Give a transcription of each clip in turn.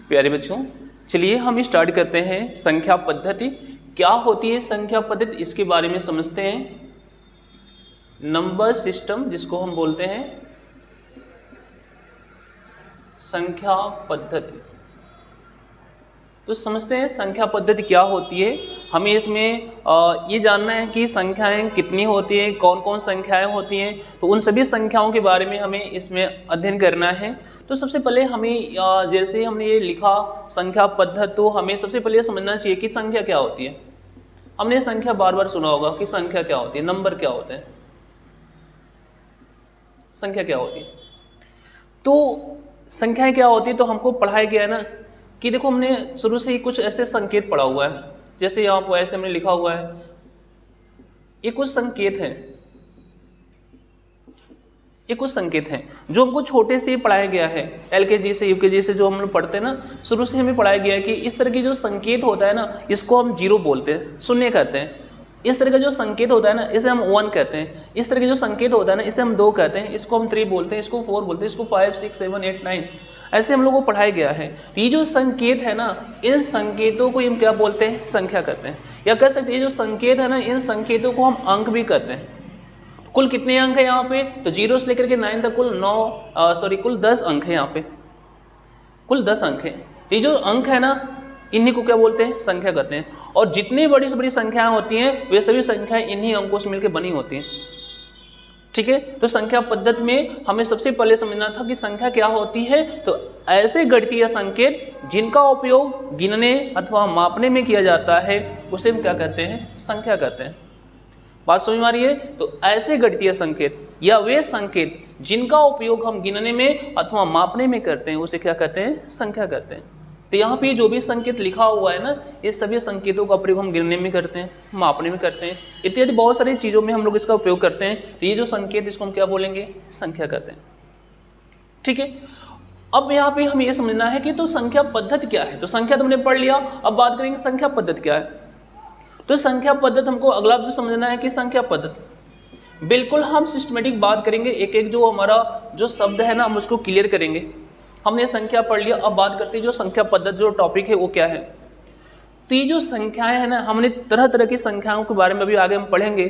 प्यारे बच्चों, चलिए हम स्टार्ट करते हैं संख्या पद्धति। क्या होती है संख्या पद्धति, इसके बारे में समझते हैं। नंबर सिस्टम जिसको हम बोलते हैं संख्या पद्धति, तो समझते हैं संख्या पद्धति क्या होती है। हमें इसमें ये जानना है कि संख्याएं कितनी होती हैं, कौन कौन संख्याएं होती हैं, तो उन सभी संख्याओं के बारे में हमें इसमें अध्ययन करना है। तो सबसे पहले हमें जैसे हमने ये लिखा संख्या पद्धति, तो हमें सबसे पहले समझना चाहिए कि संख्या क्या होती है। हमने संख्या बार बार सुना होगा कि संख्या क्या होती है, नंबर क्या होते हैं, संख्या क्या होती है। तो संख्याएं क्या होती है, तो हमको पढ़ाया गया है ना कि देखो हमने शुरू से ही कुछ ऐसे संकेत पढ़ा हुआ है, जैसे यहाँ पर ऐसे हमने लिखा हुआ है, ये कुछ संकेत हैं, ये कुछ संकेत हैं जो हमको छोटे से ही पढ़ाया गया है। एलकेजी से यूकेजी से जो हम लोग पढ़ते हैं ना, शुरू से हमें पढ़ाया गया है कि इस तरह की जो संकेत होता है ना, इसको हम जीरो बोलते हैं, शून्य कहते हैं। इस तरह का जो संकेत होता है ना, इसे हम 1 कहते हैं। इस तरह का जो संकेत होता है ना, इसे हम 2 कहते हैं, इसको हम 3 बोलते हैं, इसको 4 बोलते हैं, इसको 5, 6, 7, 8, 9, ऐसे हम लोगों को पढ़ाया गया है। ये जो संकेत है ना, इन संकेतों को हम क्या बोलते हैं, संख्या कहते हैं। या कह सकते हैं ये जो संकेत है ना, इन संकेतों को हम अंक भी कहते हैं। कुल कितने अंक है यहाँ पे, तो 0 से लेकर के 9 तक कुल 10 अंक है यहाँ पे, कुल 10 अंक है। ये जो अंक है ना, इन्हीं को क्या बोलते हैं, संख्या कहते हैं। और जितनी बड़ी से बड़ी संख्याएं होती हैं, वे सभी संख्याएं इन्हीं अंकों से मिलकर बनी होती हैं। ठीक है, तो संख्या पद्धति में हमें सबसे पहले समझना था कि संख्या क्या होती है। तो ऐसे गणितीय संकेत जिनका उपयोग गिनने अथवा मापने में किया जाता है, उसे हम क्या कहते हैं, संख्या कहते हैं। बात समझ में आ रही है। तो ऐसे गणितीय संकेत या वे संकेत जिनका उपयोग हम गिनने में अथवा मापने में करते हैं, उसे क्या कहते हैं, संख्या कहते हैं। तो यहाँ पे जो भी संकेत लिखा हुआ है ना, ये सभी संकेतों का प्रयोग हम गिनने में करते हैं, मापने में करते हैं, इत्यादि बहुत सारी चीज़ों में हम लोग इसका उपयोग करते हैं। तो ये जो संकेत, इसको हम क्या बोलेंगे, संख्या कहते हैं। ठीक है, अब यहाँ पे हमें ये समझना है कि तो संख्या पद्धति क्या है। तो संख्या तो हमने पढ़ लिया, अब बात करेंगे संख्या पद्धति क्या है। तो संख्या पद्धति हमको अगला जो समझना है कि संख्या पद्धति, बिल्कुल हम सिस्टमेटिक बात करेंगे, एक एक जो हमारा जो शब्द है ना, हम उसको क्लियर करेंगे। हमने संख्या पढ़ लिया, अब बात करते हैं जो संख्या पद्धति जो टॉपिक है वो क्या है। तो ये जो संख्याएं हैं ना, हमने तरह तरह की संख्याओं के बारे में अभी आगे हम पढ़ेंगे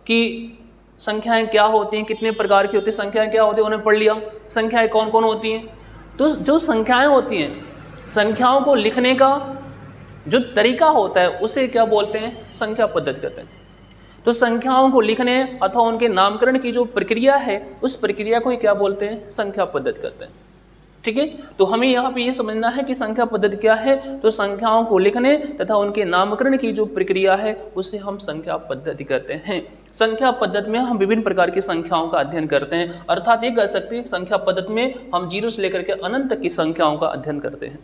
कि संख्याएं क्या होती हैं, कितने प्रकार की होती हैं, संख्याएं क्या होती हैं, उन्हें पढ़ लिया। संख्याएं कौन कौन होती हैं, तो जो संख्याएं होती हैं, संख्याओं को लिखने का जो तरीका होता है उसे क्या बोलते हैं, संख्या पद्धति कहते हैं। तो संख्याओं को लिखने अथवा उनके नामकरण की जो प्रक्रिया है, उस प्रक्रिया को ही क्या बोलते हैं, संख्या पद्धति कहते हैं। ठीक है, तो हमें यहाँ पे ये समझना है कि संख्या पद्धति क्या है। तो संख्याओं को लिखने तथा उनके नामकरण की जो प्रक्रिया है, उसे हम संख्या पद्धति कहते हैं। संख्या पद्धति में हम विभिन्न प्रकार की संख्याओं का अध्ययन करते हैं, अर्थात ये कह सकते हैं संख्या पद्धति में हम 0 से लेकर के अनंत तक की संख्याओं का अध्ययन करते हैं।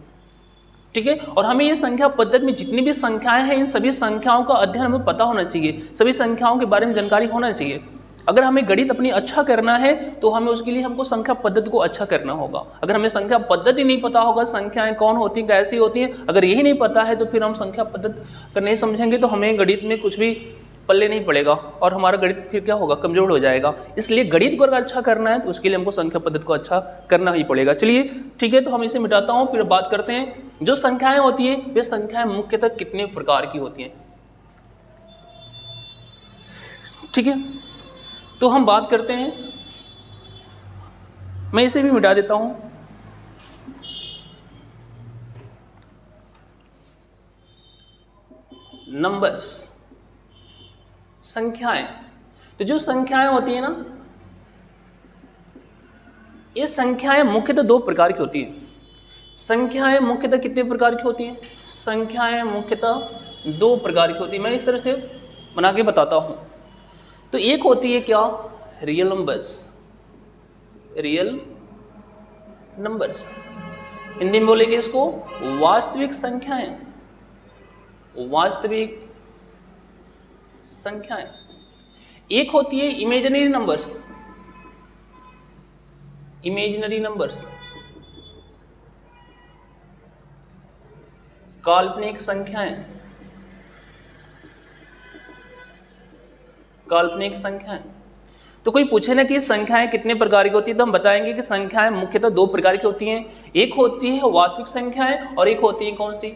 ठीक है, और हमें ये संख्या पद्धति में जितनी भी संख्याएं हैं, इन सभी संख्याओं का अध्ययन हमें पता होना चाहिए, सभी संख्याओं के बारे में जानकारी होना चाहिए। अगर हमें गणित अपनी अच्छा करना है, तो हमें उसके लिए हमको संख्या पद्धति को अच्छा करना होगा। अगर हमें संख्या पद्धति नहीं पता होगा, संख्याएं कौन होती हैं, कैसी होती हैं, अगर यही नहीं पता है, तो फिर हम संख्या पद्धति अगर नहीं समझेंगे तो हमें गणित में कुछ भी पल्ले नहीं पड़ेगा और हमारा गणित फिर क्या होगा, कमजोर हो जाएगा। इसलिए गणित को अगर अच्छा करना है, तो उसके लिए हमको संख्या पद्धति को अच्छा करना ही पड़ेगा। चलिए ठीक है, तो हम इसे मिटाता हूँ, फिर बात करते हैं जो संख्याएं होती हैं, वे संख्याएं मुख्यतः कितने प्रकार की होती हैं। ठीक है, तो हम बात करते हैं, मैं इसे भी मिटा देता हूं। नंबर्स, संख्याएं। तो जो संख्याएं होती है ना, ये संख्याएं मुख्यतः 2 प्रकार की होती हैं। संख्याएं मुख्यतः कितने प्रकार की होती हैं, संख्याएं मुख्यतः 2 प्रकार की होती है। मैं इस तरह से बना के बताता हूं। तो एक होती है क्या, real numbers, real numbers, Hindi में बोलेंगे इसको वास्तविक संख्याएं, वास्तविक संख्याएं। एक होती है इमेजिनरी नंबर्स, इमेजिनरी नंबर्स, काल्पनिक संख्याएं, काल्पनिक संख्याएं। तो कोई पूछे ना कि संख्याएं कितने प्रकार की होती है, तो हम बताएंगे कि संख्याएं मुख्यतः दो प्रकार की होती हैं। एक होती है वास्तविक संख्याएं और एक होती है कौन सी,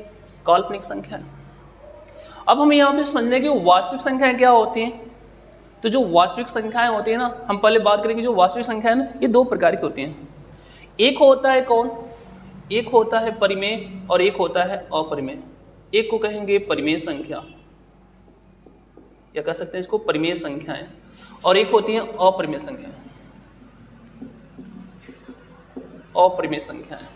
काल्पनिक संख्याएं। अब हम यहाँ पे समझने की वास्तविक संख्याएं क्या होती हैं। तो जो वास्तविक संख्याएं होती है ना, हम पहले बात करेंगे जो वास्तविक संख्याएं ना, ये दो प्रकार की होती हैं। एक होता है कौन, एक होता है परिमेय और एक होता है अपरिमेय। एक को कहेंगे परिमेय संख्या या कह सकते हैं इसको परिमेय संख्याएं, और एक होती है अपरिमेय संख्याएं। अपरिमेय संख्याएं,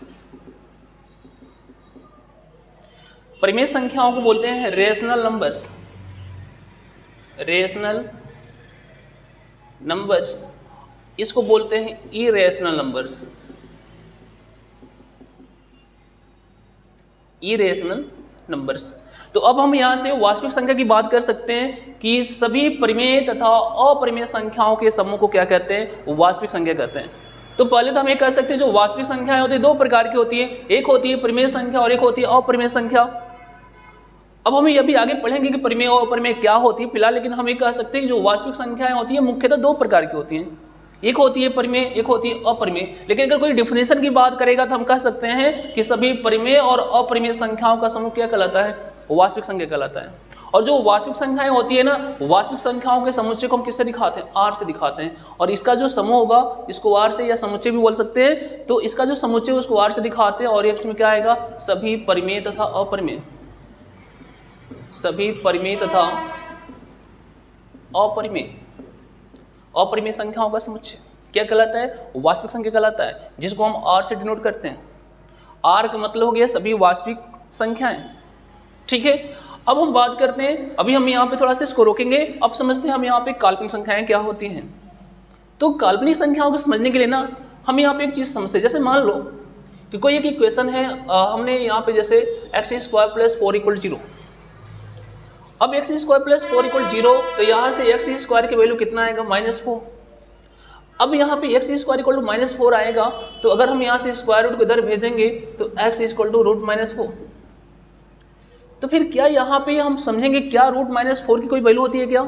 परिमेय संख्याओं को बोलते हैं रेशनल नंबर्स। रेशनल नंबर्स इसको बोलते हैं इरेशनल नंबर्स। Irrational numbers. तो अब हम यहां से वास्तविक संख्या की बात कर सकते हैं कि सभी परिमेय तथा अपरिमेय संख्याओं के समूह को क्या कहते हैं, वो वास्तविक संख्या कहते हैं। तो पहले तो हम ये कह सकते हैं जो वास्तविक संख्याएं होती है दो प्रकार की होती है, एक होती है परिमेय संख्या और एक होती है अपरिमेय संख्या। अब हम ये भी आगे पढ़ेंगे कि परिमेय और अपरिमेय क्या होती है फिलहाल, लेकिन हम ये कह सकते हैं कि जो वास्तविक संख्याएं होती है मुख्यतः दो प्रकार की होती हैं, एक होती है परिमेय, एक होती है अपरिमेय। लेकिन अगर कोई डिफिनेशन की बात करेगा तो हम कह सकते हैं कि सभी परिमेय और अपरिमेय संख्याओं का समूह क्या कहलाता है, वास्तविक संख्या कहलाता है। और जो वास्तविक संख्याएं होती है ना, वास्तविक संख्याओं के समुच्चय को हम किससे दिखाते हैं, आर से दिखाते हैं। और इसका जो समूह होगा इसको आर से या समुच्चय भी बोल सकते हैं। तो इसका जो समुच्चय उसको आर से दिखाते हैं और इसमें क्या आएगा, सभी परिमेय तथा अपरिमेय, सभी परिमेय तथा अपरिमेय, अपरिमेय संख्याओं का समुच्चय क्या कहलाता है, वास्तविक संख्या कहलाता है, जिसको हम आर से डिनोट करते हैं। आर का मतलब हो गया सभी वास्तविक संख्याएं। ठीक है, अब हम बात करते हैं, अभी हम यहाँ पे थोड़ा सा इसको रोकेंगे, अब समझते हैं हम यहाँ पे काल्पनिक संख्याएं क्या होती हैं। तो काल्पनिक संख्याओं को समझने के लिए ना हम यहाँ पे एक चीज समझते हैं। जैसे मान लो कि कोई एक इक्वेशन है, हमने यहाँ पे जैसे x² + 4 = 0। अब x² + 4 = 0, तो यहाँ से x² की वैल्यू कितना आएगा, -4। अब यहाँ पे x² = -4 आएगा, तो अगर हम यहाँ से स्क्वायर रूट को इधर भेजेंगे तो x = √-4। तो फिर क्या यहाँ पे हम समझेंगे क्या √-4 की कोई वैल्यू होती है क्या?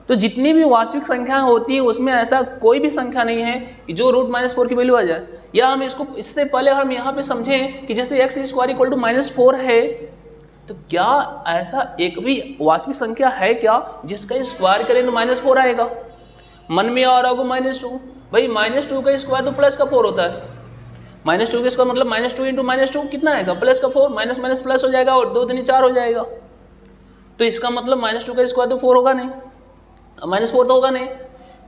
तो जितनी भी वास्तविक संख्याएं होती है उसमें ऐसा कोई भी संख्या नहीं है कि जो √-4 की वैल्यू आ जाए। या हम इसको इससे पहले हम यहाँ पे समझें कि जैसे x² = -4 है, तो क्या ऐसा एक भी वास्तविक संख्या है क्या जिसका स्क्वायर करें तो -4 आएगा? मन में आ रहा होगा -2, भाई -2 का स्क्वायर तो प्लस का 4 होता है। -2 का स्क्वायर मतलब -2 × -2 कितना आएगा, प्लस का 4, माइनस माइनस प्लस हो जाएगा और 2 दूनी 4 हो जाएगा। तो इसका मतलब -2 का स्क्वायर तो 4 होगा नहीं, -4 तो होगा नहीं।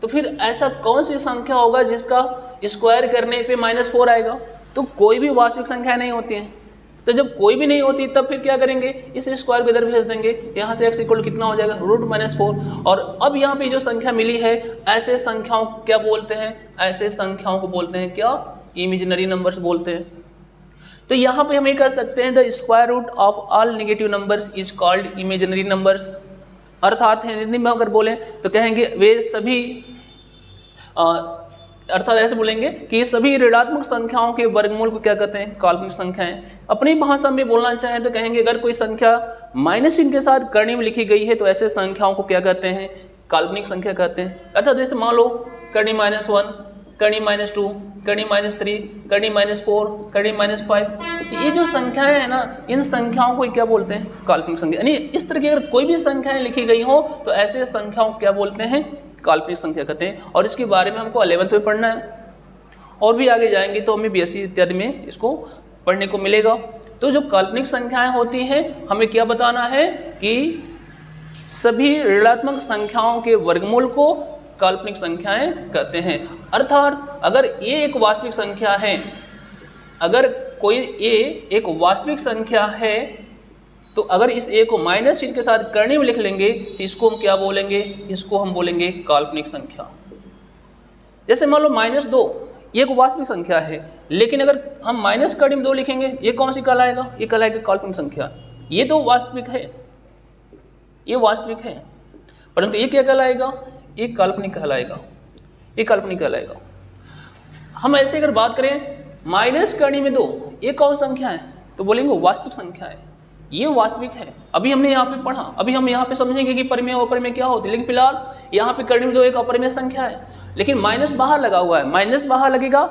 तो फिर ऐसा कौन सी संख्या होगा जिसका स्क्वायर करने पे -4 आएगा? तो कोई भी वास्तविक संख्या नहीं होती है। तो जब कोई भी नहीं होती तब फिर क्या करेंगे, इस स्क्वायर को इधर भेज देंगे, यहाँ से x = कितना हो जाएगा, √-4। और अब यहाँ पे जो संख्या मिली है ऐसे संख्याओं क्या बोलते हैं, ऐसे संख्याओं को बोलते हैं क्या, इमेजिनरी नंबर्स बोलते हैं। तो यहाँ पे हम ये कर सकते हैं the square root of all negative numbers is called imaginary numbers. अर्थात हिंदी में अगर बोलें तो कहेंगे वे सभी अर्थात ऐसे बोलेंगे कि सभी ऋणात्मक संख्याओं के वर्गमूल को क्या कहते हैं, काल्पनिक संख्याएं। अपनी भाषा में बोलना चाहें तो कहेंगे अगर कोई संख्या माइनस चिन्ह के साथ करणी में लिखी गई है तो ऐसे संख्याओं को क्या कहते हैं, काल्पनिक संख्या कहते हैं। अर्थात जैसे मान लो करणी -1, करणी -2, करणी -3, करणी -4, करणी -5, ये जो संख्याएं हैं ना, इन संख्याओं को क्या बोलते हैं, काल्पनिक संख्या। यानी इस तरह की अगर कोई भी संख्याएं लिखी गई हो तो ऐसे संख्याओं को क्या बोलते हैं, काल्पनिक संख्या कहते हैं। और इसके बारे में हमको 11th में पढ़ना है और भी आगे जाएंगे तो हमें BSc इत्यादि में इसको पढ़ने को मिलेगा। तो जो काल्पनिक संख्याएं होती हैं हमें क्या बताना है कि सभी ऋणात्मक संख्याओं के वर्गमूल को काल्पनिक संख्याएं कहते हैं। अर्थात अगर ये एक वास्तविक संख्या है, अगर कोई ए एक वास्तविक संख्या है, तो अगर इस ए को माइनस चिन्ह के साथ करणी में लिख लेंगे तो इसको हम क्या बोलेंगे, इसको हम बोलेंगे काल्पनिक संख्या। जैसे मान लो -2 ये एक वास्तविक संख्या है, लेकिन अगर हम माइनस करणी में 2 लिखेंगे ये कौन सी कहलाएगा, ये कहलाएगा काल्पनिक संख्या। ये तो वास्तविक है, ये वास्तविक है, परंतु ये क्या कहलाएगा, ये काल्पनिक कहलाएगा, ये काल्पनिक कहलाएगा। हम ऐसे अगर बात करें माइनस करणी में 2 ये कौन संख्या है, तो बोलेंगे वास्तविक संख्या है। ये वास्तविक है। अभी हमने यहाँ पे पढ़ा, अभी हम यहाँ पे समझेंगे कि परिमेय और अपरिमेय क्या होती है, लेकिन फिलहाल यहाँ पे करने में जो एक अपरिमेय संख्या है, लेकिन माइनस बाहर लगा हुआ है, माइनस बाहर लगेगा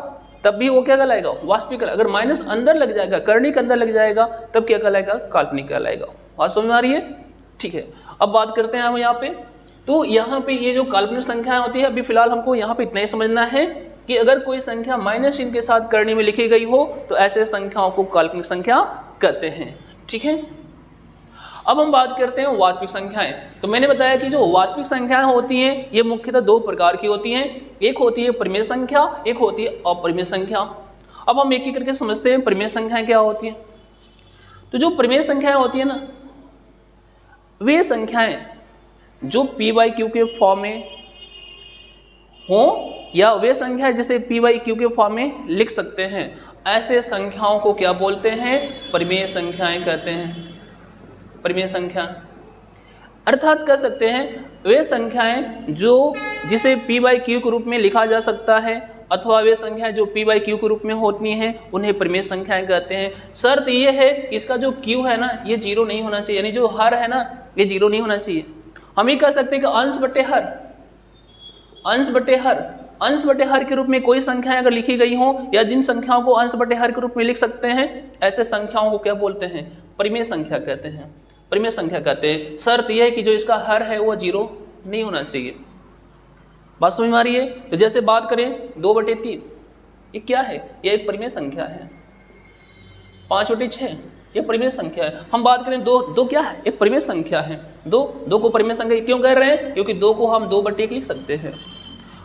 तब भी वो क्या कहलाएगा, वास्तविक। अगर माइनस अंदर लग जाएगा, कर्णिक अंदर लग जाएगा, तब क्या कहलाएगा, काल्पनिक कहलाएगा। बात समझ में आ रही है? ठीक है, अब बात करते हैं हम यहाँ पे। तो यहाँ पे ये जो काल्पनिक संख्याएं होती है, अभी फिलहाल हमको यहाँ पे इतना ही समझना है कि अगर कोई संख्या माइनस चिन्ह के साथ करनी में लिखी गई हो तो ऐसे संख्याओं को काल्पनिक संख्या कहते हैं। ठीक है, अब हम बात करते हैं वास्तविक संख्याएं। तो मैंने बताया कि जो वास्तविक संख्याएं होती हैं ये मुख्यतः दो प्रकार की होती हैं, एक होती है परिमेय संख्या, एक होती है अपरिमेय संख्या। अब हम एक एक करके समझते हैं परिमेय संख्याएं क्या होती हैं। तो जो परिमेय संख्याएं होती है ना, वे संख्याएं जो p/q के फॉर्म में हो या वे संख्याएं जिसे p/q के फॉर्म में लिख सकते हैं, ऐसे संख्याओं को क्या बोलते हैं, परिमेय संख्याएं कहते हैं। परिमेय संख्या अर्थात कह सकते हैं वे संख्याएं जो जिसे p/q के रूप में लिखा जा सकता है, अथवा वे संख्याएं जो p/q के रूप में होती हैं उन्हें परिमेय संख्याएं कहते हैं। शर्त ये है इसका जो q है ना ये जीरो नहीं होना चाहिए, यानी जो हर है ना ये जीरो नहीं होना चाहिए। हम ये कह सकते हैं कि अंश बटे हर, अंश बटे हर, अंश बटे हर के रूप में कोई संख्याएं अगर लिखी गई हो या जिन संख्याओं को अंश बटे हर के रूप में लिख सकते हैं, ऐसे संख्याओं को क्या बोलते हैं, परिमेय संख्या कहते हैं। परिमेय संख्या कहते हैं। शर्त यह है कि जो इसका हर है वो जीरो नहीं होना चाहिए। बात समझ में आ रही है? तो जैसे बात करें 2/3, ये क्या है, ये एक परिमेय संख्या है। 5/6 ये परिमेय संख्या है। हम बात करें 2 क्या है, एक परिमेय संख्या है। 2 को परिमेय संख्या क्यों कह रहे हैं, क्योंकि 2 को हम 2/1 लिख सकते हैं।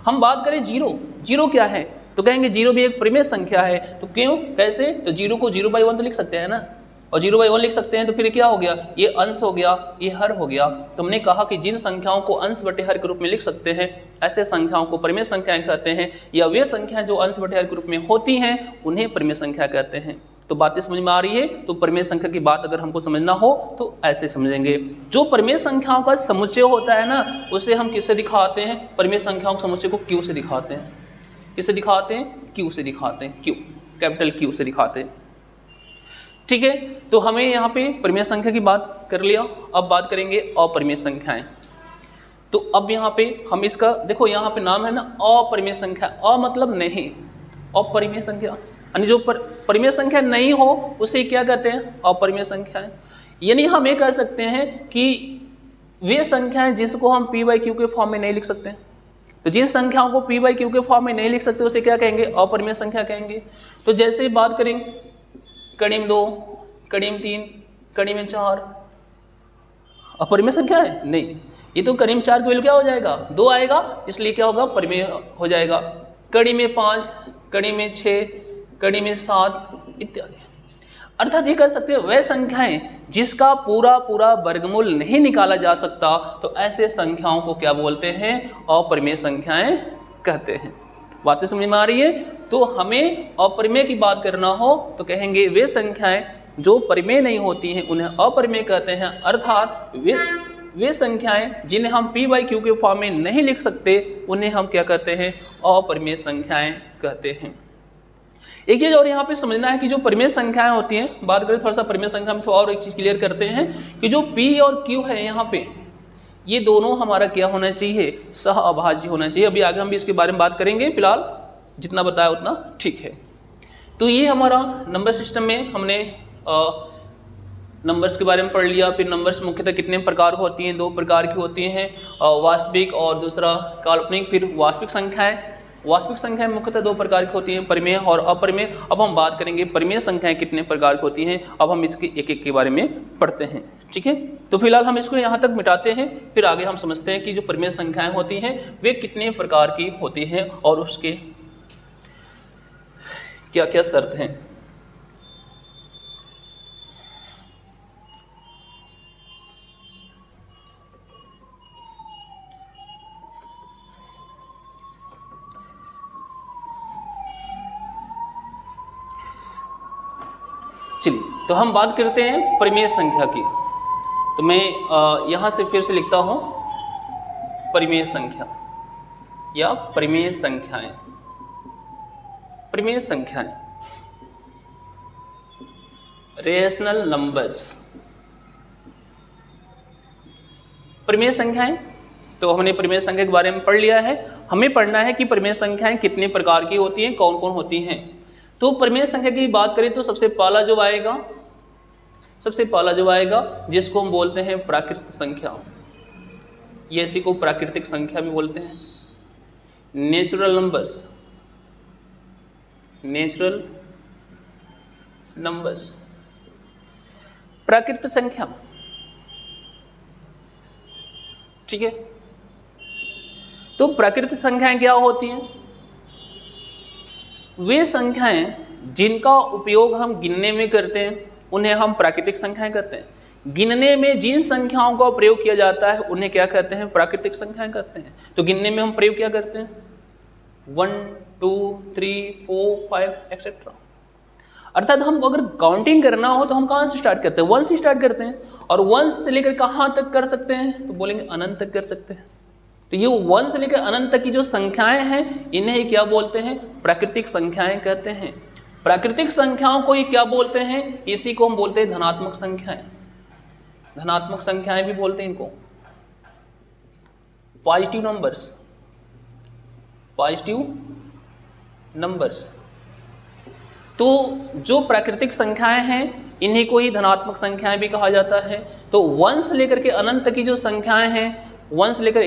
हम बात करें 0 क्या है, तो कहेंगे 0 भी एक परिमेय संख्या है। तो क्यों, कैसे, तो 0 को 0/1 तो लिख सकते हैं ना, और 0/1 लिख सकते हैं तो फिर क्या हो गया, ये अंश हो गया, ये हर हो गया। तो हमने कहा कि जिन संख्याओं को अंश बटे हर के रूप में लिख सकते हैं ऐसे संख्याओं को परिमेय संख्याएं कहते हैं, या वे संख्याएं जो अंश बटे हर के रूप में होती हैं उन्हें परिमेय संख्या कहते हैं। तो बातें समझ में आ रही है? तो परिमेय संख्या की बात अगर हमको समझना हो तो ऐसे समझेंगे। जो परिमेय संख्याओं का समुच्चय होता है ना, उसे हम किससे दिखाते हैं, परिमेय संख्याओं के समुच्चय को Q से दिखाते हैं। किससे दिखाते हैं, Q से दिखाते हैं, Q, कैपिटल Q से दिखाते हैं। ठीक है, तो हमें यहाँ पे परिमेय संख्या की बात कर लिया। अब बात करेंगे अपरिमेय संख्याएं। तो अब यहाँ पे हम इसका देखो, यहाँ पे नाम है ना अपरिमेय संख्या। अ मतलब नहीं, अपरिमेय संख्या यानी जो परिमेय संख्या नहीं हो उसे क्या कहते हैं, अपरिमेय संख्याएं। यानी हम ये कह सकते हैं कि वे संख्याएं जिसको हम p/q के फॉर्म में नहीं लिख सकते, तो जिन संख्याओं को p/q के फॉर्म में नहीं लिख सकते उसे क्या कहेंगे, अपरिमेय संख्या कहेंगे। तो जैसे बात करें कड़ी में 2, कड़ी में 3, कड़ी में 4, अपरिमेय संख्या है नहीं, ये तो कड़ी में 4 की वैल्यू क्या हो जाएगा, 2 आएगा, इसलिए क्या होगा, परिमेय हो जाएगा। कड़ी में 5, कड़ी में 6, कड़ी में 7 इत्यादि। अर्थात ये कह सकते हैं वह संख्याएं जिसका पूरा पूरा वर्गमूल नहीं निकाला जा सकता, तो ऐसे संख्याओं को क्या बोलते हैं, अपरिमेय संख्याएं कहते हैं। बातें समझ में आ रही है? तो हमें अपरिमेय की बात करना हो तो कहेंगे वे संख्याएं जो परिमेय नहीं होती हैं उन्हें अपरिमेय कहते हैं। अर्थात वे संख्याएं जिन्हें हम p/q के फॉर्म में नहीं लिख सकते उन्हें हम क्या कहते हैं, अपरिमेय संख्याएं कहते हैं। एक चीज और यहाँ पे समझना है कि जो परिमेय संख्याएं होती हैं, बात करें थोड़ा सा परिमेय संख्या में, तो और एक चीज क्लियर करते हैं कि जो p और q है यहाँ पे, ये दोनों हमारा क्या होना चाहिए, सह अभाज्य होना चाहिए। अभी आगे हम भी इसके बारे में बात करेंगे, फिलहाल जितना बताया उतना ठीक है। तो ये हमारा नंबर सिस्टम में हमने नंबर्स के बारे में पढ़ लिया। फिर नंबर्स मुख्यतः कितने प्रकार की होती हैं, 2 प्रकार की होती हैं, वास्तविक और दूसरा काल्पनिक। फिर वास्तविक संख्याएं, वास्तविक संख्याएं मुख्यतः 2 प्रकार की होती हैं, परिमेय और अपरिमेय। अब हम बात करेंगे परिमेय संख्याएं कितने प्रकार की होती हैं। अब हम इसके एक एक के बारे में पढ़ते हैं, ठीक है। तो फिलहाल हम इसको यहाँ तक मिटाते हैं, फिर आगे हम समझते हैं कि जो परिमेय संख्याएं होती हैं वे कितने प्रकार की होती हैं और उसके क्या क्या शर्त हैं। चलिए, तो हम बात करते हैं परिमेय संख्या की। तो मैं यहाँ से फिर से लिखता हूँ परिमेय संख्या या परिमेय संख्याएं। परिमेय संख्याएं, रेशनल नंबर्स, परिमेय संख्याएं, तो हमने परिमेय संख्या के बारे में पढ़ लिया है। हमें पढ़ना है कि परिमेय संख्याएं कितने प्रकार की होती हैं, कौन कौन होती हैं। तो परिमेय संख्या की बात करें तो सबसे पहला जो आएगा जिसको हम बोलते हैं प्राकृत संख्या, ये इसी को प्राकृतिक संख्या भी बोलते हैं। नेचुरल नंबर्स, प्राकृत संख्या, ठीक है। तो प्राकृत संख्याएं क्या होती हैं? वे संख्याएं जिनका उपयोग हम गिनने में करते हैं उन्हें हम प्राकृतिक संख्याएं कहते हैं। गिनने में जिन संख्याओं का प्रयोग किया जाता है उन्हें क्या कहते हैं? प्राकृतिक संख्याएं कहते हैं। तो गिनने में हम प्रयोग क्या करते हैं? 1 2 3 4 5 एक्सेट्रा। अर्थात हम अगर काउंटिंग करना हो तो हम कहाँ से स्टार्ट करते हैं? 1 से स्टार्ट करते हैं। और 1 से लेकर कहाँ तक कर सकते हैं? तो बोलेंगे अनंत तक कर सकते हैं। तो ये 1 से लेकर अनंत तक की जो संख्याएं हैं इन्हें क्या बोलते हैं? प्राकृतिक संख्याएं कहते हैं। प्राकृतिक संख्याओं को ये क्या बोलते हैं? इसी को हम बोलते हैं धनात्मक संख्याएं। धनात्मक संख्याएं भी बोलते हैं इनको। Positive numbers. तो जो प्राकृतिक संख्याएं हैं इन्हीं को ही धनात्मक संख्याएं भी कहा जाता है। तो 1 से लेकर के अनंत तक की जो संख्याएं हैं, 1 से लेकर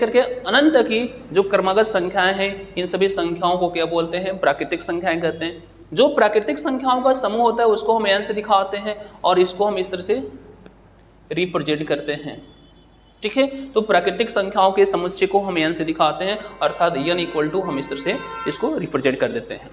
के अनंत तक की जो क्रमागत संख्याएं हैं, इन सभी संख्याओं को क्या बोलते हैं? प्राकृतिक संख्याएं कहते हैं। जो प्राकृतिक संख्याओं का समूह होता है उसको हम n से दिखाते हैं और इसको हम इस तरह से रिप्रेजेंट करते हैं, ठीक है। तो प्राकृतिक संख्याओं के समुच्चय को हम n से दिखाते हैं, अर्थात n इक्वल टू हम इस तरह से इसको रिप्रेजेंट कर देते हैं,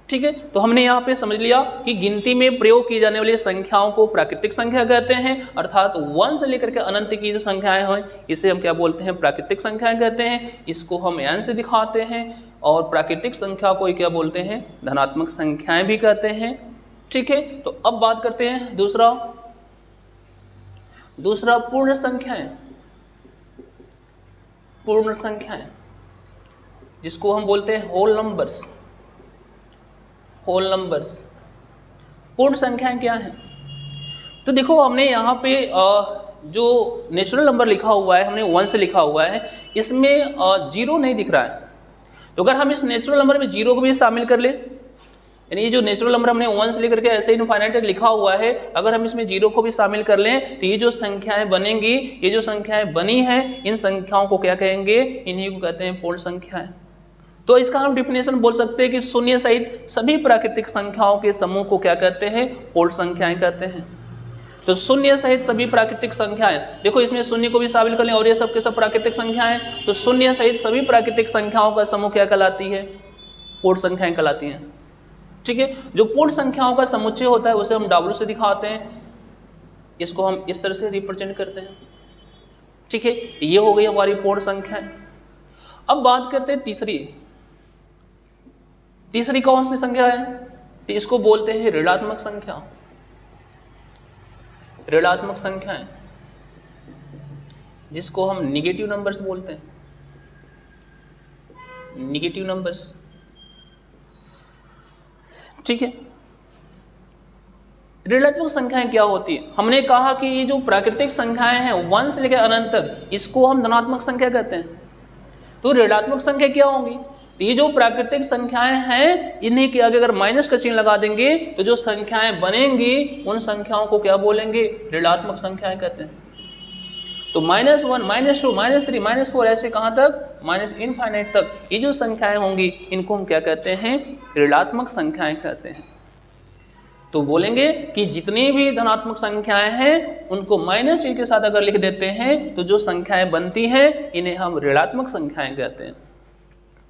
ठीक है। तो हमने यहाँ पे समझ लिया कि गिनती में प्रयोग की जाने वाली संख्याओं को प्राकृतिक संख्या कहते हैं, अर्थात 1 से लेकर के अनंत की जो संख्याएं हैं इसे हम क्या बोलते हैं? प्राकृतिक संख्याएं कहते हैं। इसको हम n से दिखाते हैं और प्राकृतिक संख्या को क्या बोलते हैं? धनात्मक संख्याएं भी कहते हैं, ठीक है। तो अब बात करते हैं दूसरा पूर्ण संख्याएं, जिसको हम बोलते हैं होल नंबर्स। पूर्ण संख्याएं क्या हैं? तो देखो हमने यहाँ पे जो नेचुरल नंबर लिखा हुआ है हमने 1 से लिखा हुआ है, इसमें 0 नहीं दिख रहा है। तो अगर हम इस नेचुरल नंबर में 0 को भी शामिल कर लें, यानी ये जो नेचुरल नंबर हमने 1 से लेकर के ऐसे इनफाइनाइट तक लिखा हुआ है, अगर हम इसमें 0 को भी शामिल कर लें तो ये जो संख्याएं बनेंगी, ये जो संख्याएं बनी हैं, इन संख्याओं को क्या कहेंगे? इन्हीं को कहते हैं पूर्ण संख्याएं। तो इसका हम डिफिनेशन बोल सकते हैं कि शून्य सहित सभी प्राकृतिक संख्याओं के समूह को क्या कहते हैं? पूर्ण संख्याएं कहते हैं। तो शून्य सहित सभी प्राकृतिक संख्याएं, देखो इसमें शून्य को भी शामिल कर लें और ये सब के सब प्राकृतिक संख्याएं, तो शून्य सहित सभी प्राकृतिक संख्याओं का समूह क्या कहलाती है? पूर्ण संख्याएं कहलाती हैं, ठीक है। जो पूर्ण संख्याओं का समुच्चय होता है उसे हम W से दिखाते हैं, इसको हम इस तरह से रिप्रेजेंट करते हैं, ठीक है। ये हो गई हमारी पूर्ण संख्याएं। अब बात करते हैं तीसरी कौन सी संख्या है? तो इसको बोलते हैं ऋणात्मक संख्याएं, जिसको हम निगेटिव नंबर्स बोलते हैं। निगेटिव नंबर्स, ठीक है। ऋणात्मक संख्याएं क्या होती है? हमने कहा कि ये जो प्राकृतिक संख्याएं हैं 1 से लेकर अनंत तक, इसको हम धनात्मक संख्या कहते हैं। तो ऋणात्मक संख्या क्या होंगी? ये जो प्राकृतिक संख्याएं हैं इन्हीं के आगे अगर माइनस का चिन्ह लगा देंगे तो जो संख्याएं बनेंगी उन संख्याओं को क्या बोलेंगे? ऋणात्मक संख्याएं कहते हैं। तो -1, -2, -3, -4 ऐसे कहां तक? माइनस इनफाइनाइट तक ये जो संख्याएं होंगी इनको हम क्या कहते हैं? ऋणात्मक संख्याएं कहते हैं। तो बोलेंगे कि जितनी भी धनात्मक संख्याएं हैं उनको माइनस चिन्ह के साथ अगर लिख देते हैं तो जो संख्याएं बनती हैं इन्हें हम ऋणात्मक संख्याएं कहते हैं।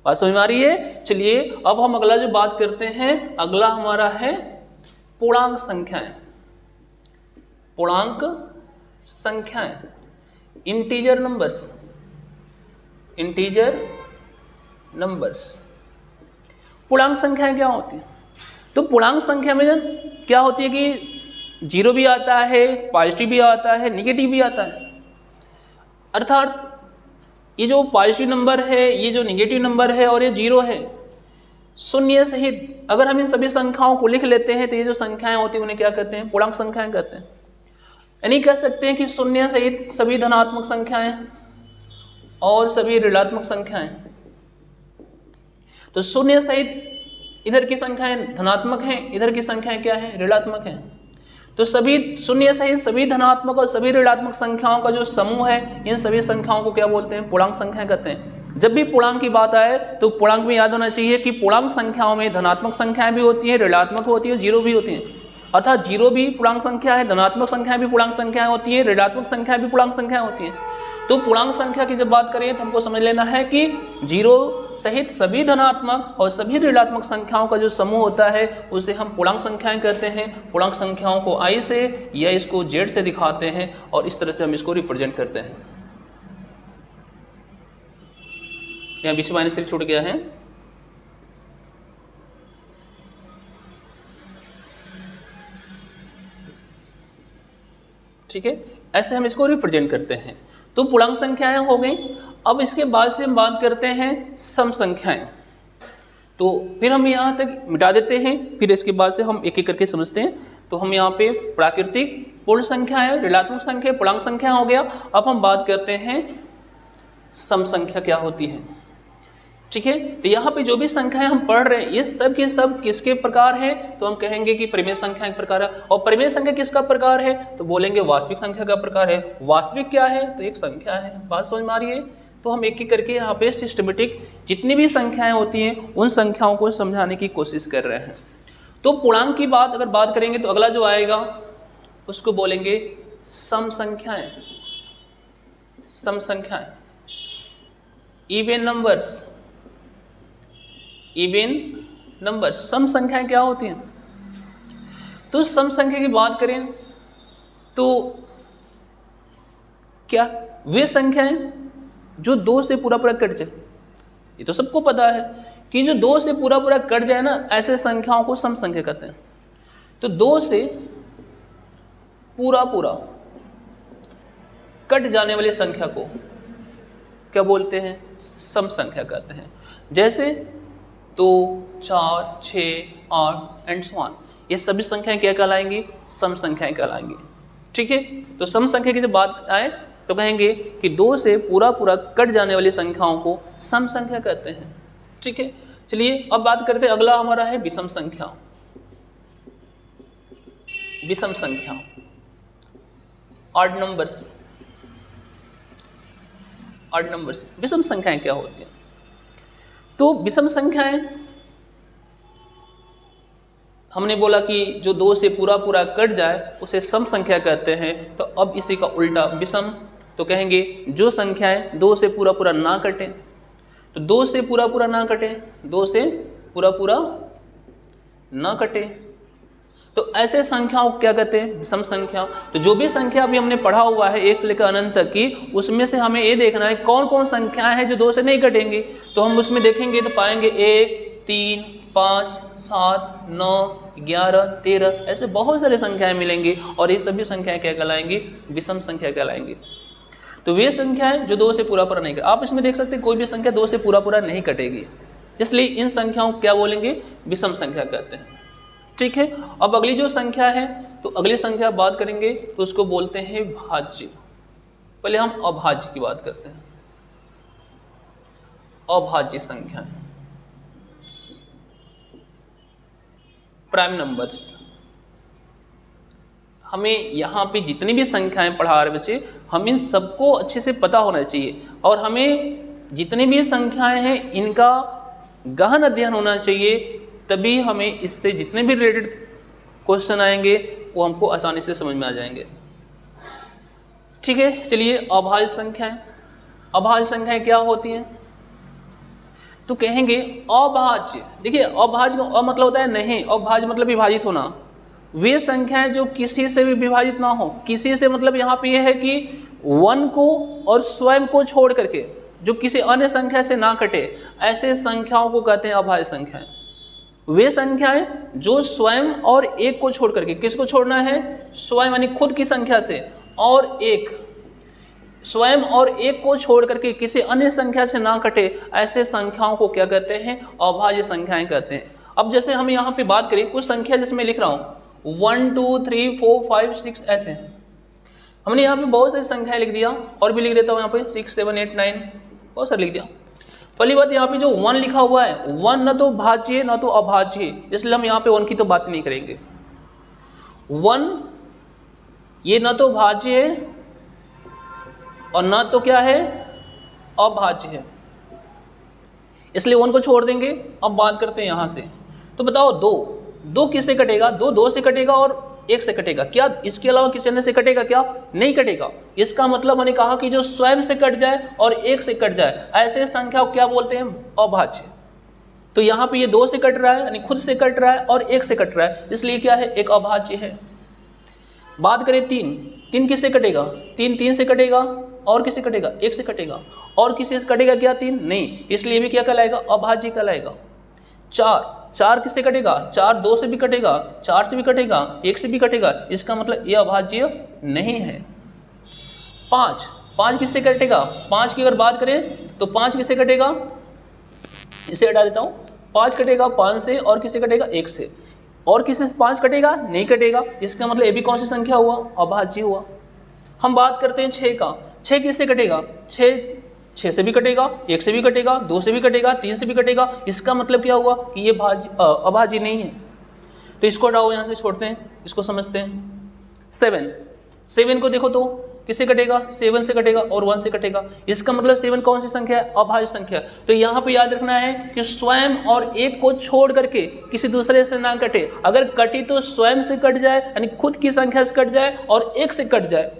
बात समझ में आ रही है? चलिए अब हम अगला जो बात करते हैं, अगला हमारा है पूर्णांक संख्याएं, इंटीजर नंबर्स। पूर्णांक संख्याएं क्या होती हैं? तो पूर्णांक संख्या में क्या होती है कि 0 भी आता है, पॉजिटिव भी आता है, निगेटिव भी आता है। अर्थात ये जो पॉजिटिव नंबर है, ये जो निगेटिव नंबर है और ये 0 है, शून्य सहित अगर हम इन सभी संख्याओं को लिख लेते हैं तो ये जो संख्याएं होती हैं उन्हें क्या कहते हैं? पूर्णांक संख्याएं कहते हैं। यानी कह सकते हैं कि शून्य सहित सभी धनात्मक संख्याएं और सभी ऋणात्मक संख्याएं। तो शून्य सहित इधर की संख्याएं धनात्मक हैं, इधर की संख्याएं क्या है, ऋणात्मक हैं। तो सभी शून्य सहित सभी धनात्मक और सभी ऋणात्मक संख्याओं का जो समूह है, इन सभी संख्याओं को क्या बोलते हैं, पूर्णांक संख्या कहते हैं। जब भी पूर्णांक की बात आए तो पूर्णांक में याद होना चाहिए कि पूर्णांक संख्याओं में धनात्मक संख्याएं भी होती हैं, ऋणात्मक होती है, जीरो भी होती हैं। अर्थात जीरो भी पूर्णांक संख्या है, धनात्मक संख्याएं भी पूर्णांक संख्याएं होती हैं, ऋणात्मक संख्याएं भी पूर्णांक संख्याएं होती हैं। तो पूर्णांक संख्या की जब बात करें तो हमको समझ लेना है कि जीरो सहित सभी धनात्मक और सभी ऋणात्मक संख्याओं का जो समूह होता है उसे हम पूर्णांक संख्याएं कहते हैं। पूर्णांक संख्याओं को आई से या इसको जेड से दिखाते हैं और इस तरह से हम इसको रिप्रेजेंट करते हैं। यहाँ बीच माइनस 3 छूट गया है। ठीक है, ऐसे हम इसको रिप्रेजेंट करते हैं। तो पूर्णांक संख्याएं हो गई। अब इसके बाद से हम बात करते हैं सम संख्याएं। तो फिर हम यहाँ तक मिटा देते हैं, फिर इसके बाद से हम एक एक करके समझते हैं। तो हम यहाँ पे प्राकृतिक पूर्ण संख्या है, ऋणात्मक संख्या, पूर्णांक संख्या हो गया। अब हम बात करते हैं सम संख्या क्या होती है। ठीक है, तो यहाँ पे जो भी संख्याएं हम पढ़ रहे हैं ये सब के सब किसके प्रकार है, तो हम कहेंगे कि परिमेय संख्या एक प्रकार है। और परिमेय संख्या किसका प्रकार है, तो बोलेंगे वास्तविक संख्या का प्रकार है। वास्तविक क्या है, तो एक संख्या है। बात समझ में आ रही है। तो हम एक एक करके यहाँ पे सिस्टमेटिक जितनी भी संख्याएं होती हैं उन संख्याओं को समझाने की कोशिश कर रहे हैं। तो पूर्णांक की बात अगर बात करेंगे तो अगला जो आएगा उसको बोलेंगे सम संख्याएं। सम संख्याएं, इवन नंबर्स, इवन नंबर। सम संख्याएं क्या होती हैं, तो सम संख्या की बात करें तो क्या वे संख्याएं जो 2 से पूरा पूरा कट जाए। ये तो सबको पता है कि जो 2 से पूरा पूरा कट जाए ना, ऐसे संख्याओं को सम संख्या कहते हैं। तो 2 से पूरा पूरा कट जाने वाली संख्या को क्या बोलते हैं, सम संख्या कहते हैं। जैसे 2, 4, 6, 8 एंड सो ऑन, ये सभी संख्याएं क्या कहलाएंगी, सम संख्याएं कहलाएंगी। ठीक है, तो सम संख्या की जब बात आए तो कहेंगे कि 2 से पूरा पूरा कट जाने वाली संख्याओं को सम संख्या कहते हैं। ठीक है, चलिए अब बात करते हैं, अगला हमारा है विषम संख्या। विषम संख्या, ऑड नंबर्स। ऑड नंबर्स, विषम संख्याएं क्या होती हैं, तो विषम संख्याएं हमने बोला कि जो 2 से पूरा पूरा कट जाए उसे सम संख्या कहते हैं। तो अब इसी का उल्टा विषम, तो कहेंगे जो संख्याएं 2 से पूरा पूरा ना कटे। तो 2 से पूरा पूरा ना कटे, 2 से पूरा पूरा ना कटे, तो ऐसे संख्याओं को क्या कहते हैं, विषम संख्या। तो जो भी संख्या अभी हमने पढ़ा हुआ है 1 से लेकर अनंत तक की, उसमें से हमें ये देखना है कौन कौन संख्याएं हैं जो 2 से नहीं कटेंगी। तो हम उसमें देखेंगे तो पाएंगे 1, 3, 5, 7, 9, 11, 13 ऐसे बहुत सारे संख्याएं मिलेंगी और ये सभी संख्याएं क्या कहलाएंगी, विषम संख्या कहलाएंगी। तो वे संख्याएं जो 2 से पूरा पूरा नहीं कटेंगी। आप इसमें देख सकते हैं कोई भी संख्या 2 से पूरा पूरा नहीं कटेगी, इसलिए इन संख्याओं को क्या बोलेंगे, विषम संख्या कहते हैं। ठीक है, अब अगली जो संख्या है, तो अगली संख्या बात करेंगे तो उसको बोलते हैं भाज्य। पहले हम अभाज्य की बात करते हैं। अभाज्य संख्या, प्राइम नंबर्स। हमें यहाँ पे जितनी भी संख्याएं पढ़ा रहे बच्चे, हम इन सबको अच्छे से पता होना चाहिए और हमें जितनी भी संख्याएं हैं इनका गहन अध्ययन होना चाहिए, तभी हमें इससे जितने भी रिलेटेड क्वेश्चन आएंगे वो हमको आसानी से समझ में आ जाएंगे। ठीक है, चलिए अभाज्य संख्याएं। अभाज्य संख्याएं क्या होती हैं, तो कहेंगे अभाज्य। देखिए अभाज्य का अ मतलब होता है नहीं, अभाज्य मतलब विभाजित होना। वे संख्याएं जो किसी से भी विभाजित ना हो, किसी से मतलब यहाँ पे यह है कि 1 को और स्वयं को छोड़ करके जो किसी अन्य संख्या से ना कटे, ऐसे संख्याओं को कहते हैं अभाज्य संख्याएं। वे संख्याएं जो स्वयं और 1 को छोड़ करके, किसको छोड़ना है, स्वयं यानी खुद की संख्या से, और 1 स्वयं और 1 को छोड़ करके किसी अन्य संख्या से ना कटे, ऐसे संख्याओं को क्या कहते हैं, अभाज्य संख्याएं कहते हैं। अब जैसे हम यहाँ पे बात करें कुछ संख्या जिसमें लिख रहा हूँ 1 2 3 4 5 6 ऐसे, हमने यहाँ पे बहुत सारी संख्याएं लिख दिया, और भी लिख देता हूँ यहाँ पे 6 7 8 9 बहुत सारे लिख दिया। पहली बात यहाँ पे जो 1 लिखा हुआ है, 1 न तो भाज्य न तो अभाज्य, इसलिए हम यहाँ पे 1 की तो बात नहीं करेंगे। 1 ये न तो भाज्य है और न तो क्या है, अभाज्य है, इसलिए 1 को छोड़ देंगे। अब बात करते हैं यहाँ से, तो बताओ 2 किससे कटेगा? 2 से कटेगा और 1 से कटेगा क्या? इसके अलावा किसी अन्य से कटेगा क्या? नहीं कटेगा। इसका मतलब मैंने कहा कि जो स्वयं से कट जाए और 1 से कट जाए, ऐसे संख्या को क्या बोलते हैं? अभाज्य। तो यहाँ पे ये 2 से कट रहा है, यानी खुद से कट रहा है, और 1 से कट रहा है, इसलिए क्या है? एक अभाज्य है। बात करें 3 किससे कटेगा? 3 से कटेगा, और किससे कटेगा? 1 से कटेगा, और किसी से कटेगा क्या? 3 नहीं, इसलिए भी क्या कहलाएगा? अभाज्य कहलाएगा। 4 किससे कटेगा? 4 2 से भी कटेगा, 4 से भी कटेगा, 1 से भी कटेगा, इसका मतलब ये अभाज्य नहीं है। 5 किससे कटेगा? 5 की अगर बात करें तो 5 किससे कटेगा? इसे हटा देता हूँ। 5 कटेगा 5 से, और किससे कटेगा? 1 से, और किसी से 5 कटेगा? नहीं कटेगा, इसका मतलब ये भी कौन सी संख्या हुआ? अभाज्य हुआ। हम बात करते हैं 6 का। 6 किससे कटेगा? 6 से भी कटेगा, 1 से भी कटेगा, 2 से भी कटेगा, 3 से भी कटेगा, इसका मतलब क्या हुआ? कि ये अभाज्य नहीं है। तो इसको हटाओ, यहाँ से छोड़ते हैं, इसको समझते हैं। 7 को देखो तो किससे कटेगा? 7 से कटेगा और 1 से कटेगा, इसका मतलब 7 कौन सी संख्या है? अभाज्य संख्या। तो यहाँ पे याद रखना है कि स्वयं और 1 को छोड़ करके किसी दूसरे से ना कटे। अगर कटी तो स्वयं से कट जाए, यानी खुद की संख्या से कट जाए, और 1 से कट जाए,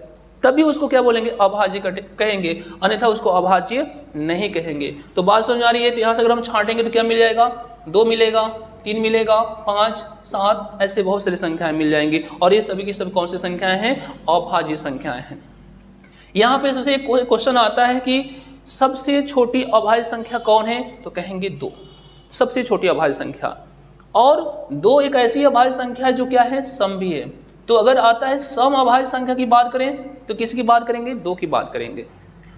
तभी उसको क्या बोलेंगे? अभाज्य कहेंगे, अन्यथा उसको अभाज्य नहीं कहेंगे। तो बात समझ आ रही है? तो यहाँ से अगर हम छांटेंगे तो क्या मिल जाएगा? 2 मिलेगा, 3 मिलेगा, 5 7 ऐसे बहुत सारी संख्याएं मिल जाएंगी, और ये सभी की सब कौन सी संख्याएं हैं? अभाज्य संख्याएं हैं। यहाँ पे सबसे एक क्वेश्चन आता है कि सबसे छोटी अभाज्य संख्या कौन है? तो कहेंगे 2, सबसे छोटी अभाज्य संख्या। और 2 एक ऐसी अभाज्य संख्या है जो क्या है? सम भी है। तो अगर आता है सम अभाज्य संख्या की बात करें तो किसकी बात करेंगे? 2 की बात करेंगे।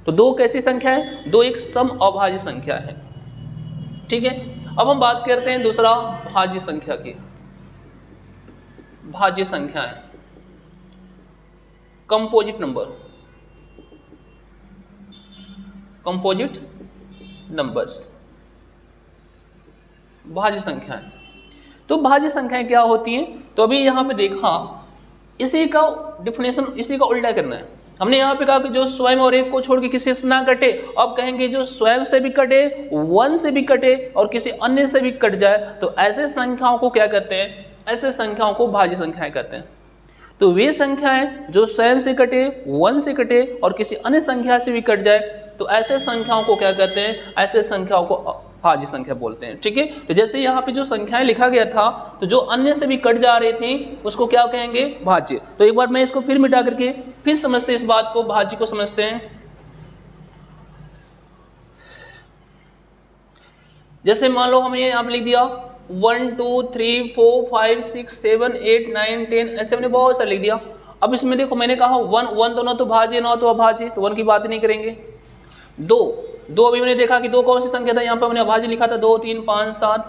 तो 2 कैसी संख्या है? 2 एक सम अभाज्य संख्या है। ठीक है, अब हम बात करते हैं दूसरा भाज्य संख्या की। भाज्य संख्याएं, कंपोजिट नंबर, कंपोजिट नंबर्स, भाज्य संख्याएं। तो भाज्य संख्याएं क्या होती हैं? तो अभी यहाँ पे देखा, इसी का डिफिनेशन, इसी का उल्टा करना है। हमने यहाँ पे कहा कि जो स्वयं और 1 को छोड़ के किसी से ना कटे, अब कहेंगे जो स्वयं से भी कटे, 1 से भी कटे, और किसी अन्य से भी कट जाए, तो ऐसे संख्याओं को क्या कहते हैं? ऐसे संख्याओं को भाज्य संख्याएं कहते हैं। तो वे संख्याएं जो स्वयं से कटे, 1 से कटे, और किसी अन्य संख्या से भी कट जाए, तो ऐसे संख्याओं को क्या कहते हैं? ऐसे संख्याओं को भाज्य संख्या बोलते हैं। ठीक है, तो जैसे यहाँ पे जो संख्याएं लिखा गया था, तो जो अन्य से भी कट जा रही थी उसको क्या कहेंगे? भाज्य। तो एक बार मैं इसको फिर मिटा करके फिर समझते हैं, इस बात को, भाज्य को समझते हैं। जैसे मान लो हमने यहाँ पे लिख दिया 1 2 3 4 5 6 7 8 9 10, ऐसे हमने बहुत सारा लिख दिया। अब इसमें देखो, मैंने कहा 1 तो ना तो भाज्य ना तो अभाज्य, तो 1 की बात नहीं करेंगे। 2 अभी मैंने देखा कि 2 कौन सी संख्या था? यहाँ पे हमने अभाज्य लिखा था, 2 3 5 7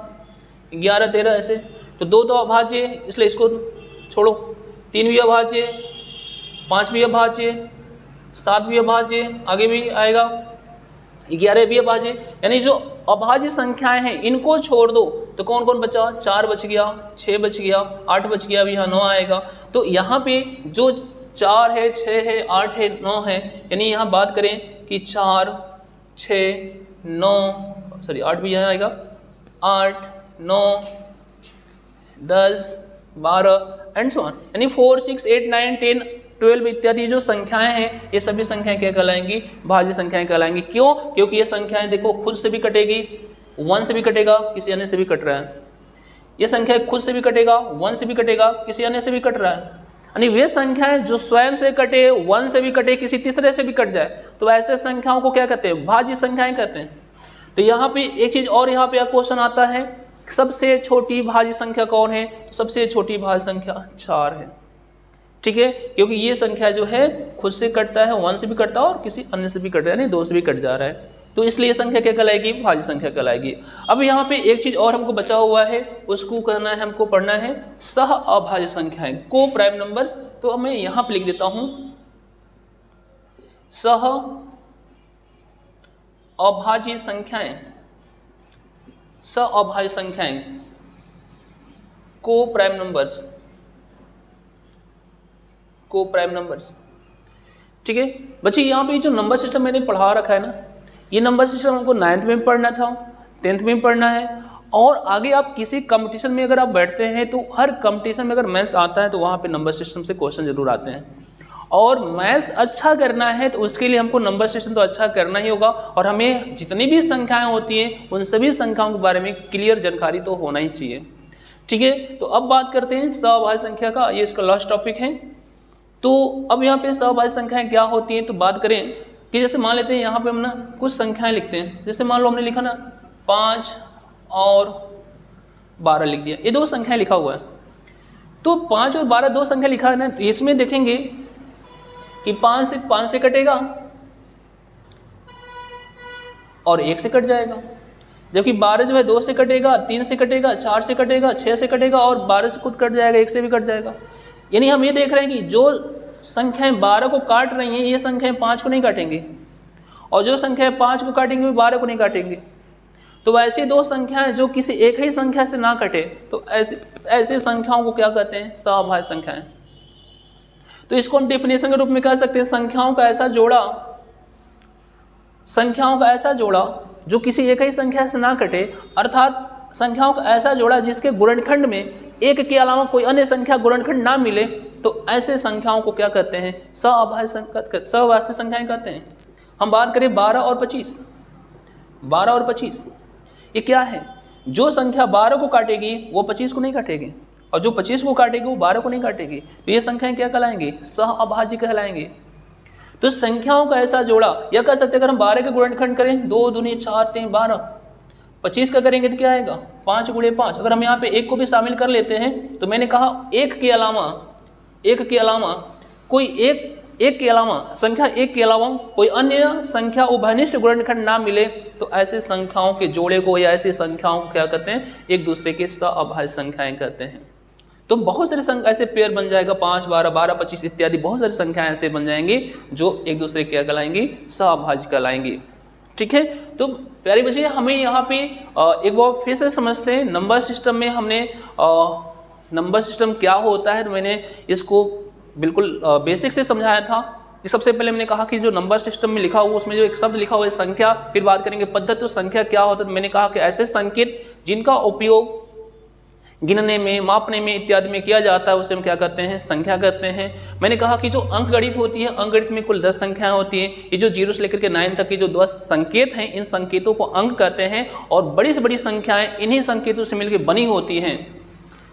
11 13 ऐसे, तो 2 तो अभाज्य, इसलिए इसको छोड़ो। 3 भी अभाज्य, 5 भी अभाज्य, 7 भी अभाज्य, आगे भी आएगा 11 भी अभाज्य। यानी जो अभाज्य संख्याएं हैं इनको छोड़ दो तो कौन कौन बचा? 4 बच गया, 6 बच गया, 8 बच गया, अभी यहाँ 9 आएगा। तो यहाँ पे जो 4 है, 6 है, 8 है, 9 है, यानी यहाँ बात करें कि 4 6 9 सॉरी 8 भी यहाँ आएगा, 8 9 10 12 एंड सो ऑन, यानी 4 6 8 9 10 12 इत्यादि जो संख्याएं हैं, ये सभी संख्याएं क्या कहलाएंगी? भाज्य संख्याएं कहलाएंगी। क्यों? क्योंकि ये संख्याएं देखो खुद से भी कटेगी, 1 से भी कटेगा, किसी अन्य से भी कट रहा है। ये संख्या खुद से भी कटेगा, 1 से भी कटेगा, किसी अन्य से भी कट रहा है। यानी वे संख्याएं जो स्वयं से कटे, 1 से भी कटे, किसी तीसरे से भी कट जाए, तो ऐसे संख्याओं को क्या कहते हैं? भाज्य संख्याएं कहते हैं। तो यहाँ पे एक चीज और यहाँ पे क्वेश्चन आता है, सबसे छोटी भाज्य संख्या कौन है? सबसे छोटी भाज्य संख्या 4 है। ठीक है, क्योंकि ये संख्या जो है खुद से कटता है, 1 से भी कटता है और किसी अन्य से भी कट रहा है, यानी 2 से भी कट जा रहा है, तो इसलिए संख्या क्या कहलाएगी? भाज्य संख्या कहलाएगी। अब यहाँ पे एक चीज और हमको बचा हुआ है, उसको करना है, हमको पढ़ना है सह अभाज्य संख्याएं, को प्राइम नंबर्स। तो मैं यहाँ पे लिख देता हूँ सह अभाज्य संख्याएं, अभाज्य संख्याएं, को प्राइम नंबर्स, को प्राइम नंबर्स। ठीक है बच्चे, यहाँ पे जो नंबर सिस्टम मैंने पढ़ा रखा है ना, ये नंबर सिस्टम हमको 9th में पढ़ना था, 10th में पढ़ना है, और आगे आप किसी कंपटीशन में अगर आप बैठते हैं तो हर कंपटीशन में अगर मैथ्स आता है तो वहाँ पे नंबर सिस्टम से क्वेश्चन जरूर आते हैं, और मैथ्स अच्छा करना है तो उसके लिए हमको नंबर सिस्टम तो अच्छा करना ही होगा, और हमें जितनी भी संख्याएं होती हैं उन सभी संख्याओं के बारे में क्लियर जानकारी तो होना ही चाहिए। ठीक है, तो अब बात करते हैं सहअभाज्य संख्या का, ये इसका लास्ट टॉपिक है। तो अब यहाँ पे सहअभाज्य संख्याएं क्या होती हैं, तो बात करें कि जैसे मान लेते हैं यहाँ पे हम ना कुछ संख्याएं लिखते हैं, जैसे मान लो हमने लिखा ना 5 और 12 लिख दिया, ये दो संख्याएं लिखा हुआ है। तो 5 और 12 दो संख्या लिखा है ना, तो इसमें देखेंगे कि 5 से कटेगा और 1 से कट जाएगा, जबकि 12 जो है 2 से कटेगा, 3 से कटेगा, 4 से कटेगा, 6 से कटेगा, और 12 से खुद कट जाएगा, 1 से भी कट जाएगा। यानी हम ये देख रहे हैं कि जो संख्याएं 12 को काट रही हैं ये संख्याएं 5 को नहीं काटेंगे, और जो संख्याएं 5 को काटेंगे वो 12 को नहीं काटेंगे। तो ऐसी दो संख्याएं जो किसी एक ही संख्या से ना कटे, तो ऐसी संख्याओं को क्या कहते हैं, सहअभाज्य संख्याएं। तो इसको हम डेफिनेशन के रूप में कह सकते हैं संख्याओं का ऐसा जोड़ा, संख्याओं का ऐसा जोड़ा जो किसी एक ही संख्या से ना कटे, अर्थात संख्याओं का ऐसा जोड़ा जिसके गुणनखंड में एक के अलावा कोई अन्य संख्या गुणनखंड ना मिले, तो ऐसे संख्याओं को क्या कहते हैं, सहअभाज्य संख्याएं कहते हैं। हम बात करें 12 और 25, 12 और 25 ये क्या है, जो संख्या 12 को काटेगी वो 25 को नहीं काटेगी, और जो 25 को काटेगी वो 12 को नहीं काटेगी, तो ये संख्याएं क्या कहलाएंगी, सहअभाज्य कहलाएंगे। तो संख्याओं का ऐसा जोड़ा, या कह सकते हैं अगर हम 12 के गुणनखंड करें 2 दूनी 4 3 12, 25 का करेंगे तो क्या आएगा 5 गुणे 5। अगर हम यहाँ पे 1 को भी शामिल कर लेते हैं तो मैंने कहा 1 के अलावा कोई एक के अलावा संख्या 1 के अलावा कोई अन्य संख्या उभयनिष्ठ गुणनखंड ना मिले, तो ऐसे संख्याओं के जोड़े को या ऐसी संख्याओं को क्या कहते हैं, एक दूसरे के सहअभाज्य संख्याएं कहते हैं। तो बहुत सारे ऐसे पेयर बन जाएगा, 5 12 12 25 इत्यादि बहुत सारी संख्याएं ऐसे बन जाएंगी जो एक दूसरे क्या कहलाएंगी, सहअभाज्य कहलाएंगी। ठीक है, तो प्यारे बच्चे हमें यहाँ पे एक बार फिर से समझते हैं नंबर सिस्टम में। हमने नंबर सिस्टम क्या होता है, तो मैंने इसको बिल्कुल बेसिक से समझाया था। सबसे पहले मैंने कहा कि जो नंबर सिस्टम में लिखा हुआ उसमें जो एक शब्द लिखा हुआ है संख्या, फिर बात करेंगे पद्धति, तो संख्या क्या होता है, मैंने कहा कि ऐसे संकेत जिनका उपयोग गिनने में, मापने में इत्यादि में किया जाता है उसे हम क्या कहते हैं, संख्या कहते हैं। मैंने कहा कि जो अंकगणित होती है, अंकगणित में कुल 10 संख्याएं होती हैं, ये जो 0 से लेकर के 9 तक की जो 10 संकेत हैं, इन संकेतों को अंक कहते हैं, और बड़ी से बड़ी संख्याएं इन्हीं संकेतों से मिलकर बनी होती हैं।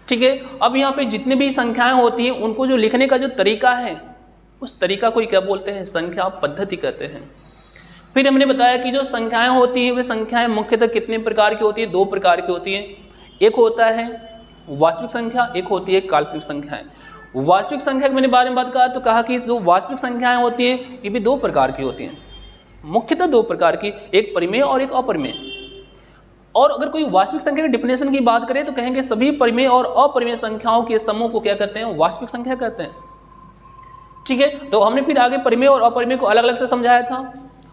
ठीक है, अब यहाँ पे जितनी भी संख्याएं होती हैं उनको जो लिखने का जो तरीका है, उस तरीका को क्या बोलते हैं, संख्या पद्धति कहते हैं। फिर हमने बताया कि जो संख्याएं होती हैं वे संख्याएं मुख्यतः कितने प्रकार की होती है, 2 प्रकार की होती है। एक होता है वास्तविक संख्या, एक होती है काल्पनिक संख्याएं। वास्तविक संख्या के मैंने बारे में बात कहा तो कहा कि जो वास्तविक संख्याएं होती हैं ये भी 2 प्रकार की होती हैं, मुख्यतः 2 प्रकार की, एक परिमेय और एक अपरिमेय। और अगर कोई वास्तविक संख्या की डिफिनेशन की बात करें तो कहेंगे सभी परिमेय और अपरिमेय संख्याओं के समूह को क्या कहते हैं, वास्तविक संख्या कहते हैं। ठीक है, तो हमने फिर आगे परिमेय और अपरिमेय को अलग अलग से समझाया था।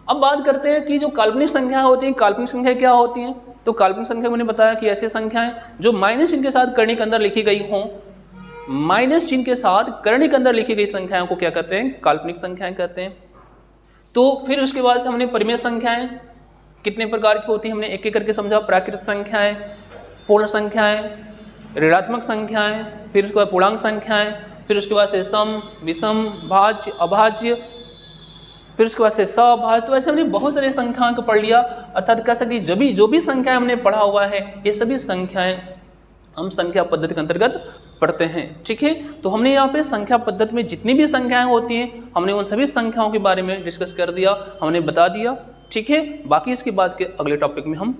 अब बात करते हैं कि जो काल्पनिक संख्या होती हैं, काल्पनिक संख्या क्या होती हैं, तो काल्पनिक संख्या मैंने बताया कि ऐसी संख्याएं जो माइनस चिन्ह के साथ करणी के अंदर लिखी गई हों, माइनस चिन्ह के साथ करणी के अंदर लिखी गई संख्याओं को क्या कहते हैं, काल्पनिक संख्याएं कहते हैं। तो फिर उसके बाद से हमने परिमेय संख्याएं कितने प्रकार की होती हैं हमने एक एक करके समझा, प्राकृत संख्याएं, पूर्ण संख्याएं, ऋणात्मक संख्याएं, फिर उसके बाद पूर्णांक संख्याएं, फिर उसके बाद से सम, विषम, भाज्य, अभाज्य, फिर उसके बाद से सहअभाज्य। तो ऐसे हमने बहुत सारी संख्याओं को पढ़ लिया, अर्थात कह सकते जो भी संख्याएं हमने पढ़ा हुआ है ये सभी संख्याएं हम संख्या पद्धति के अंतर्गत पढ़ते हैं। ठीक है, तो हमने यहाँ पे संख्या पद्धति में जितनी भी संख्याएं होती हैं हमने उन सभी संख्याओं के बारे में डिस्कस कर दिया, हमने बता दिया। ठीक है, बाकी इसके बाद के अगले टॉपिक में हम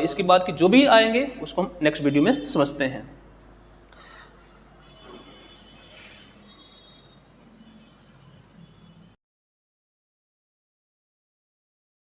इसके बाद की जो भी आएंगे उसको हम नेक्स्ट वीडियो में समझते हैं।